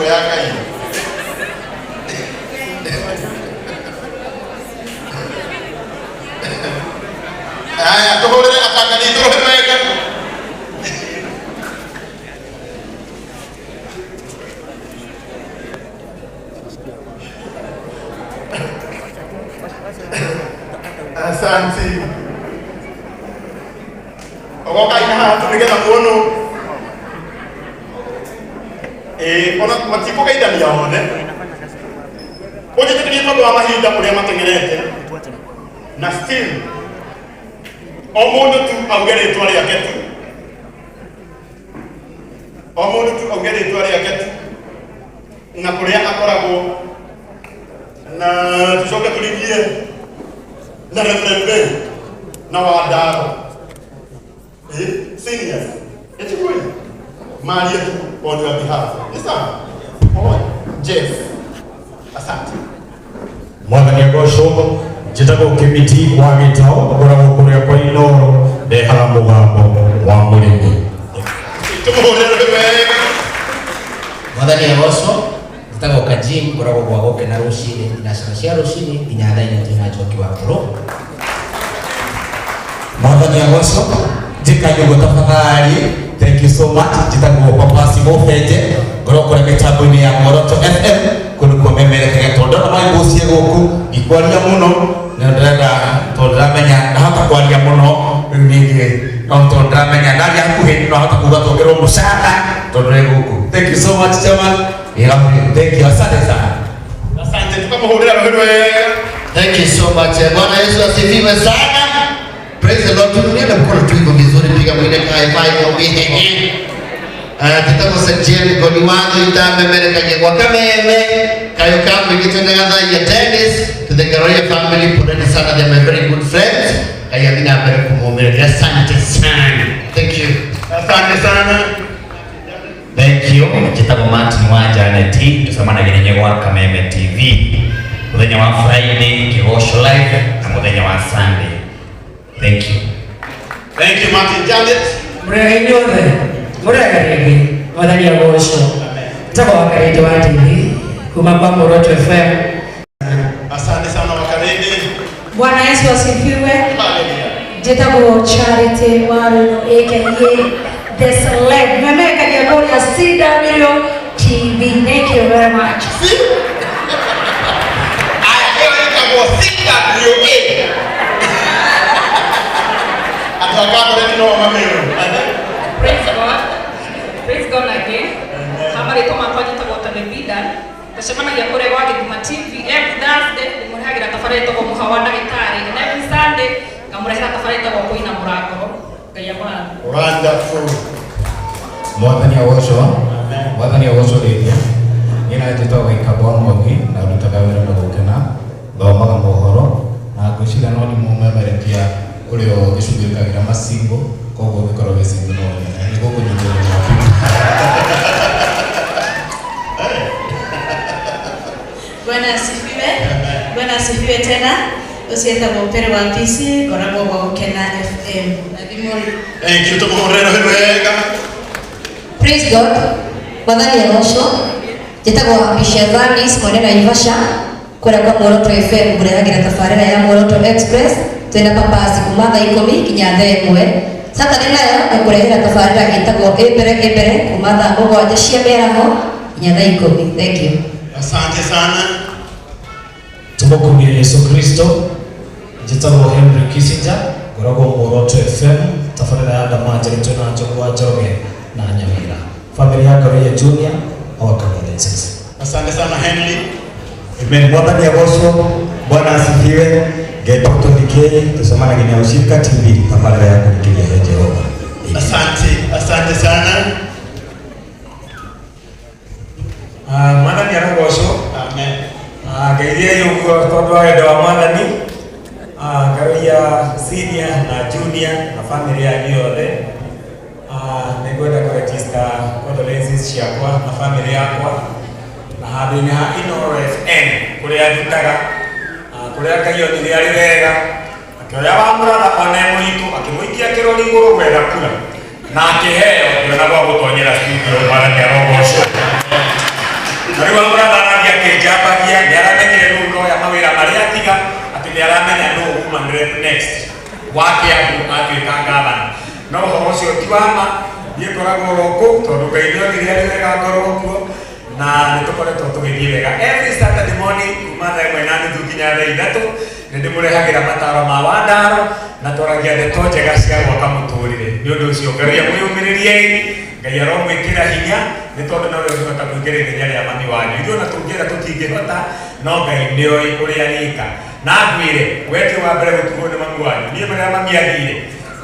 mĩrigo ya Ngai. Aya, tũhũrĩre akanganithũ wega. Asante. Ogoka ina hatumigeza muono. Ona matipo kaida ni yaone. Oje tekini ndo wa mahinda kuria matengerete. Na still omundu tu augere twari yake tu. Omundu tu augere twari yake tu. Na kuria akoragwo na tucoke tuligie na reverend na wadaro seniors eti kweli mali yetu on your behalf ni sawa. Jeff, asante mwathani agocwo njĩtagwo Kĩmĩti wa Gĩtaũ ngoragwo kũrĩa kwa Inooro ndehaga mũgambo wa mũrĩmi. Mwathani agocwo njĩtagwo Kajim ngoragwo gwa gũkena rũcinĩ thinacara cia rũcinĩ nginya thaa-inĩ twĩna njoki wa ngoro. Mwathani agocwo njĩkagĩrwo tafadhali. Thank you so much. Njĩtagwo Papa Simofenje ngoragwo kũrĩa mĩtambo-inĩ ya Moroto FM kũndũ kũmemerekaga tondũ na maigũcie gũkũ ikwaria mũno na ndĩrenda tondũ ndĩramenya ndahota kwaria mũno rĩu ningĩ no tondũ ndĩramenya ndaria hakuhĩ ndahota kuga tuongererwo mũcara tondũ nĩ gũkũ. Thank you so much chairman. Thank you, asante sana. Asante, tukamhurira roho. Thank you so much. Bwana Yesu asifiwe sana. Praise the Lord. Tunaenda mkono tuiko vizuri, piga mwingine kai five au bihe. Tutapo sajeni goli wangu itambe mbele kaje kwa kameme. Kayo kamwe kitende ngaza ya tennis to the Garoya family. Poleni sana, they are my very good friends. Kaya bila mbele kumwombea. Asante sana. Thank you. Asante sana. Thank you. Njĩtagwo Martin wa Janeti tucemanagia na nyegwa Kameme TV mũthenya wa Friday Kĩgoco live na mũthenya wa Sunday. Thank you. Thank you Martin Janet. Mrenyore murega mwathani agocwo njĩtagwo Wakarĩndĩ wa TV kuma kwa Moroto FM. Asante sana Wakarĩndĩ. Bwana Yesu asifiwe. Hallelujah. Njĩtagwo Charity Waruno aka the celeb. Memeka diaboli ya CW TV. Thank you very much. I hear CW. Atakapo ndio mamero. Praise God. Praise God again. Habari kama kwa njĩtagwo Televidan. Tucemanagia kũrĩa gwa Gĩthima TV every Thursday. Mũrehagĩra tabarĩra ĩtagwo mũhawa wa ndagĩtarĩ. And every Sunday ngamũrehera tabarĩra ĩtagwo kũina mũrango. Ngai amũrathime. Wonderful. Mwathani agocwo. Mwathani agocwo rĩngĩ. Ina njĩtagwo Ikabwa Mwangi na ndutaga wĩra na gũkena. Thomaga mohoro na ngwĩciria no nĩ mũmemerekia ũrĩa ũgĩcugĩrĩkagĩra macingo koguo ũngĩkorwo wĩ single no nĩ gũkũnyitĩrĩra. Bwana asifiwe. Bwana asifiwe tena. Usienda mpere wa PC ngoragwo gwa gũkena FM. Thank you tumuhurira wega. Praise God. Mwathani agocwo njĩtagwo Bishavanis Monera Ivasha kũrĩa kwa Moroto FM mũrehagĩra tabarĩra ya Moroto Express twĩna papasi kuma thaa 10 nginya thaa 1. Saturday nayo ngũrehera tabarĩra ĩtagwo Ĩmbere kuma thaa 7 cia mĩaraho nginya thaa 10. Thank you. Asante sana. Tumukumie Yesu Kristo. Njĩtagwo Henry Kissinger ngoragwo Moroto FM tabarĩra ya Ndamathĩra twĩna Njogũ wa Njoroge na Nyamira. Family ya Garoya Junior our condolences. Asante sana Henry. Amen. Mwathani agocwo. Bwana asifiwe. Geto tufikie tusemana na Ushirika TV tabarĩra ya kũrikĩria Jehova. Asante sana. Mwathani agocwo. Amen. Ngeithia yugo tondũ wa wendo wa Mwathani. Garoya senior na junior na family ya yothe. Nĩngwenda kũregister condolences ciakwa na family yakwa na handũ-inĩ ha Inooro FM kũrĩa ndutaga kũrĩa Ngai onire arĩ wega akĩoya wa mũratha ona mũritũ akĩmũikia kĩrori igũrũ gwetha kura na akĩheo nĩona gwa gũtonyera studio Mwathani arogocwo. next wake atuĩka ngavana no ũhoro ũcio ti wama niĩ ngoragwo gũkũ tondũ Ngai nĩonire arĩ wega ngorwo kuo na nĩtũkoretwo tũgĩthiĩ wega every Saturday morning kuma thaa 1:30 nginya thaa 3 nĩndĩmũrehagĩra mataro ma Wandaro na twaragia ndeto njega cia gwaka mũtũrĩre nĩ ũndũ ũcio Ngai amwĩyũmĩrĩriei Ngai aromwĩkĩra hinya nĩ tondũ no rĩo tũhota kũingĩra ithenya rĩa mami wanyu ithuĩ ona tũngĩra tũtingĩhota no Ngai nĩoĩ ũrĩa arĩka na ngwĩre wetĩ wa mbere gũtugwo nĩ mami wanyu niĩ marĩa mami athire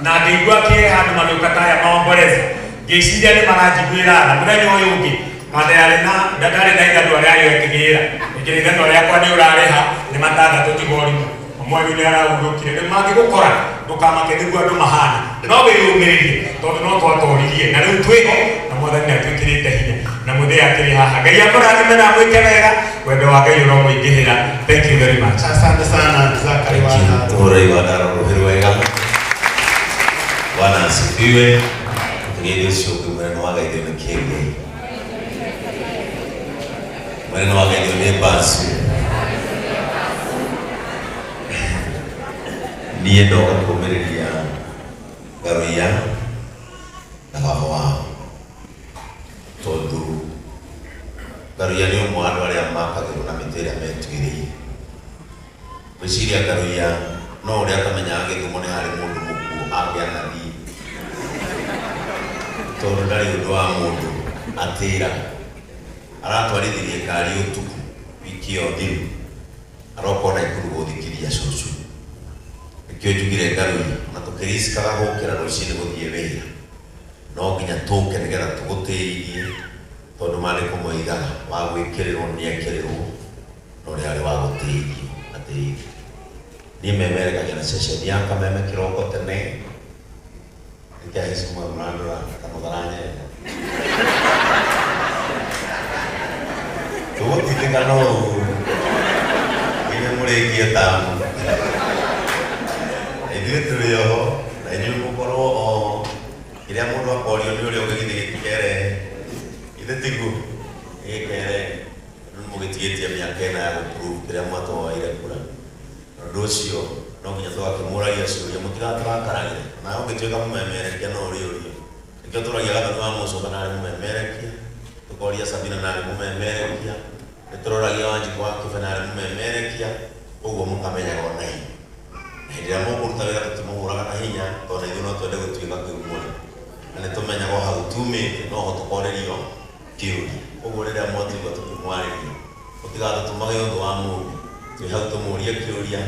na ngĩigua kĩeha handũ magĩũka ta aya maomboreza ngĩciria nĩ maranjiguĩra tha mũthenya ũyũ ũngĩ Mada yarĩ na ndarĩ na ithandũ arĩa yekĩgĩra ĩkĩrĩ ithandũ rĩakwa nĩ ũrarĩha nĩ matandatũ tigorimu mwarimũ nĩ arahurũkire nĩ mangĩgũkora ndũkamake nĩguo andũ mahana no wĩyũmĩrĩrie tondũ no twatoririe na rĩu twĩho na Mwathani nĩatwĩkĩrĩte hinya na mũthee akĩrĩ haha Ngai akũrathime na mwĩke wega wendo wa Ngai ũromũingĩhĩra. Thank you very much. Asante sana Zakari Wandaro. Tũrĩ Wandaro rũhĩ rwega. Bwana asifiwe. Tũgĩthiĩ ũcio ũngĩ mũnene wa Ngai nĩ kĩngĩ. Mũnene wa Ngai nĩ Basu. Niĩ ndoka kũmĩrĩria Garuya na baba wao tondũ Garuya nĩ ũmwe wa andũ arĩa makagĩrwo na mĩtĩ ĩrĩa metuĩrĩire. Gwĩciria Garuya no ũrĩa akamenyaga Gĩthumo nĩ harĩ mũndũ mũkuũ angĩanathii tondũ ndarĩ ũndũ wa mũndũ atĩra aratwarithirie ngari ũtukũ wiki ĩyo thiru aroka Naikuru gũthikĩria cũcũ nĩkĩo njugire Garuya na tũkĩricikaga gũkĩra rũciinĩ gũthiĩ wĩra no nginya tũke nĩgetha tũgũtĩirie tondũ maandĩko moigaga wa gwĩkĩrĩrwo nĩekĩrĩrwo na ũrĩa arĩ wa gũtĩirio atĩirio. Niĩ memerekagia na ceceni ya Kameme kĩroko tene nĩkĩahaici mwe mũrandũra kamũtharanyenda tũgũtindĩka no nginya mũrĩkie tamu ithuĩ tũrĩ oho na inyuĩ mũkorwo o kĩrĩa mũndũ akorio nĩ ũrĩa ũgĩgĩthĩ gĩtikere ithe tiguo gĩkere mũgĩtigĩtie mĩaka ĩna ya gũprove kĩrĩa mwatũhoire kura na ũndũ ũcio no nginya tũgakĩmũragia ciũria mũtigatũrakaragĩre na ũngĩtuĩka mũmemerekia no ũrĩũrio nĩkĩo tũragia Gathoni wa Mũcũ kana arĩ mũmemerekia tũkoria Sabina na arĩ mũmemerekia nĩtũroragia Wanjikũ wa Kĩbe na arĩ mũmemerekia ũguo mũkamenyaga ona hinya na hĩndĩ ĩrĩa mũkũruta wĩra tũtimũhũraga na hinya tondũ ithuĩ no twende gũtuĩka kĩgumo na nĩtũmenyaga o hau tumĩte no ho tũkorerio kĩũria ũguo rĩrĩa mwatũigua tũkĩmwarĩria mũtigatũtũmage ũndũ wa mũndũ twĩ hau tũmũrie kĩũria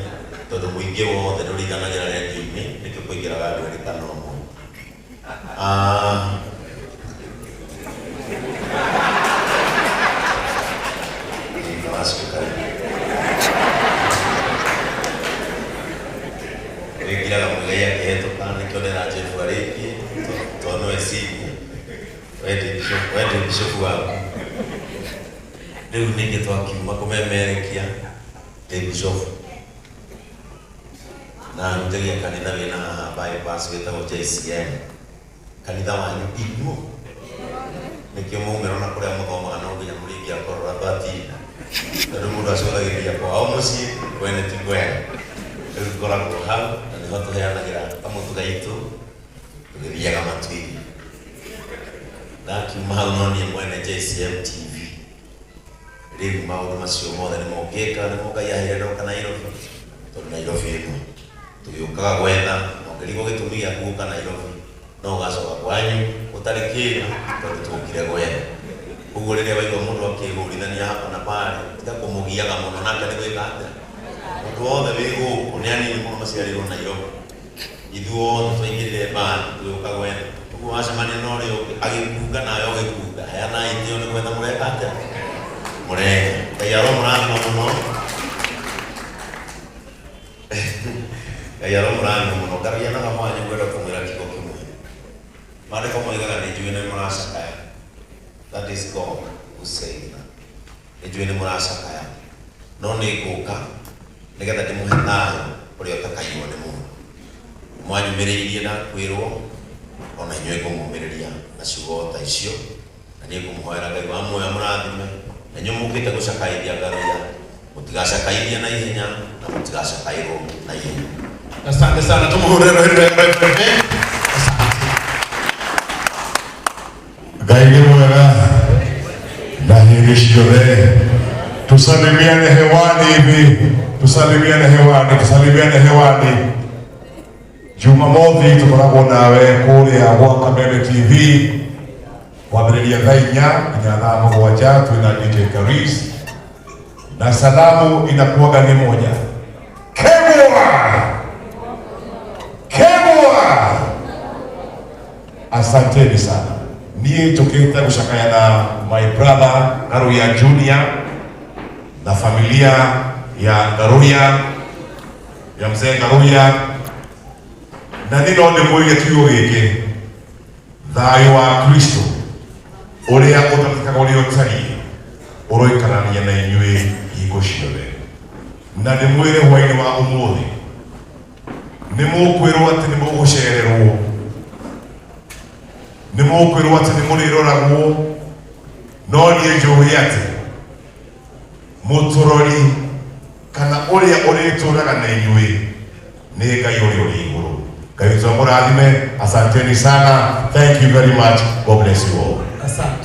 tondũ mũingĩ wothe ndũriganagĩra redio-inĩ nĩkĩo kũingĩraga andũ erĩ kana ũmwe. Nĩngiraga Mũigai akĩhetũka nĩkĩo ndĩranjĩrua rĩngĩ tondũ no eciria wendi bishopu wao rĩu ningĩ twakiuma kũmemerekia ndĩ bishopu na njagia kanitha wĩna haha bypass wĩtagwo JCM kanitha wanyu inyuo nĩkĩo maumĩra na kũrĩa mũthomaga no nginya mũrĩngĩ akorora twatinda tondũ mũndũ acũthagĩrĩria kwao mũciĩ kwene ti kwega rĩu ngoragwo hau na nĩho tũheanagĩra kamũtu gaitũ tũgĩthiaga matu-inĩ ndakiuma hau no niĩ mwene JCM TV rĩu maũndũ macio mothe nĩmokĩka nĩmo Ngai aheire ndoka Nairobi tondũ Nairobi ĩno tũgĩũkaga gwetha ngĩrigwo gĩtũmi gĩa gũka Nairobi no ũgacoka kwanyu ũtarĩ kĩndũ tondũ tũkire gwetha ũguo rĩrĩa waigua mũndũ akĩhũrithania hapa na pale tiga kũmũgiaga mũno nake nĩ gwĩka atĩa mũndũ wothe wĩ gũkũ nĩ anini mũno maciarĩirwo Nairobi ithuĩ othe twaingĩrire band tũgĩũka gwetha ũguo wacemania na ũrĩa ũngĩ agĩkunga nawe ũgĩkunga heanai ithio nĩ gwetha mũreka atĩa mũreka Ngai aromũrathima mũno Ngai aromũrathima mũno Garuya na mama wanyu ngwenda kũmwĩra kiugo kĩmwe maandĩko moigaga nĩ njũĩ nĩ mũracakaya. That is God who said that. Nĩnjũĩ nĩ mũracakaya no nĩ ngũka nĩgetha ndĩmũhe thayũ ũrĩa ũtakaiywo nĩ mũndũ mwanyumĩrĩirie na kwĩrwo ona inyuĩ ngũmũmĩrĩria na ciugo ta icio na niĩ ngũmũhoera Ngai wa muoyo mũrathime na inyuĩ mũkĩte gũcakaithia Garuya mũtigacakaithia na ihenya na mũtigacakairwo na ihenya Asante sana, tumuhurire Reverend. Gaili mwega na hili shule, tusalimiane hewani hivi, tusalimiane hewani. Jumamothi tukoragwo nawe kuria gwa Kameme TV wambĩrĩria thaa 4 nginya thaa 7 twina DJ Karis, na salamu inakuwaga ni moja. Kebwa! Asanteni sana. Niĩ njũkĩte gũcakaya na my brother Garuya Junior na familia ya Garuya, ya mzee Garuya, na nino ndĩmwĩre kiugo gĩkĩ, thayũ wa Kristo ũrĩa ũtathĩkaga ũrĩa ũtariĩ ũroikarania na inyuĩ hingo ciothe. Na ndĩmwĩre hwaĩ-inĩ wa ũmũthĩ nĩ mũkwĩrwo atĩ nĩ mũgũcererwo, nĩ mũkwĩrwo atĩ nĩ mũrĩroragwo, no niĩ njũĩ atĩ mũtũrori kana ũrĩa ũrĩtũraga na inyuĩ nĩ Ngai ũrĩa ũrĩ igũrũ. Ngai witũ amũrathime. Asanteni sana. Thank you very much. God bless you all. Asante.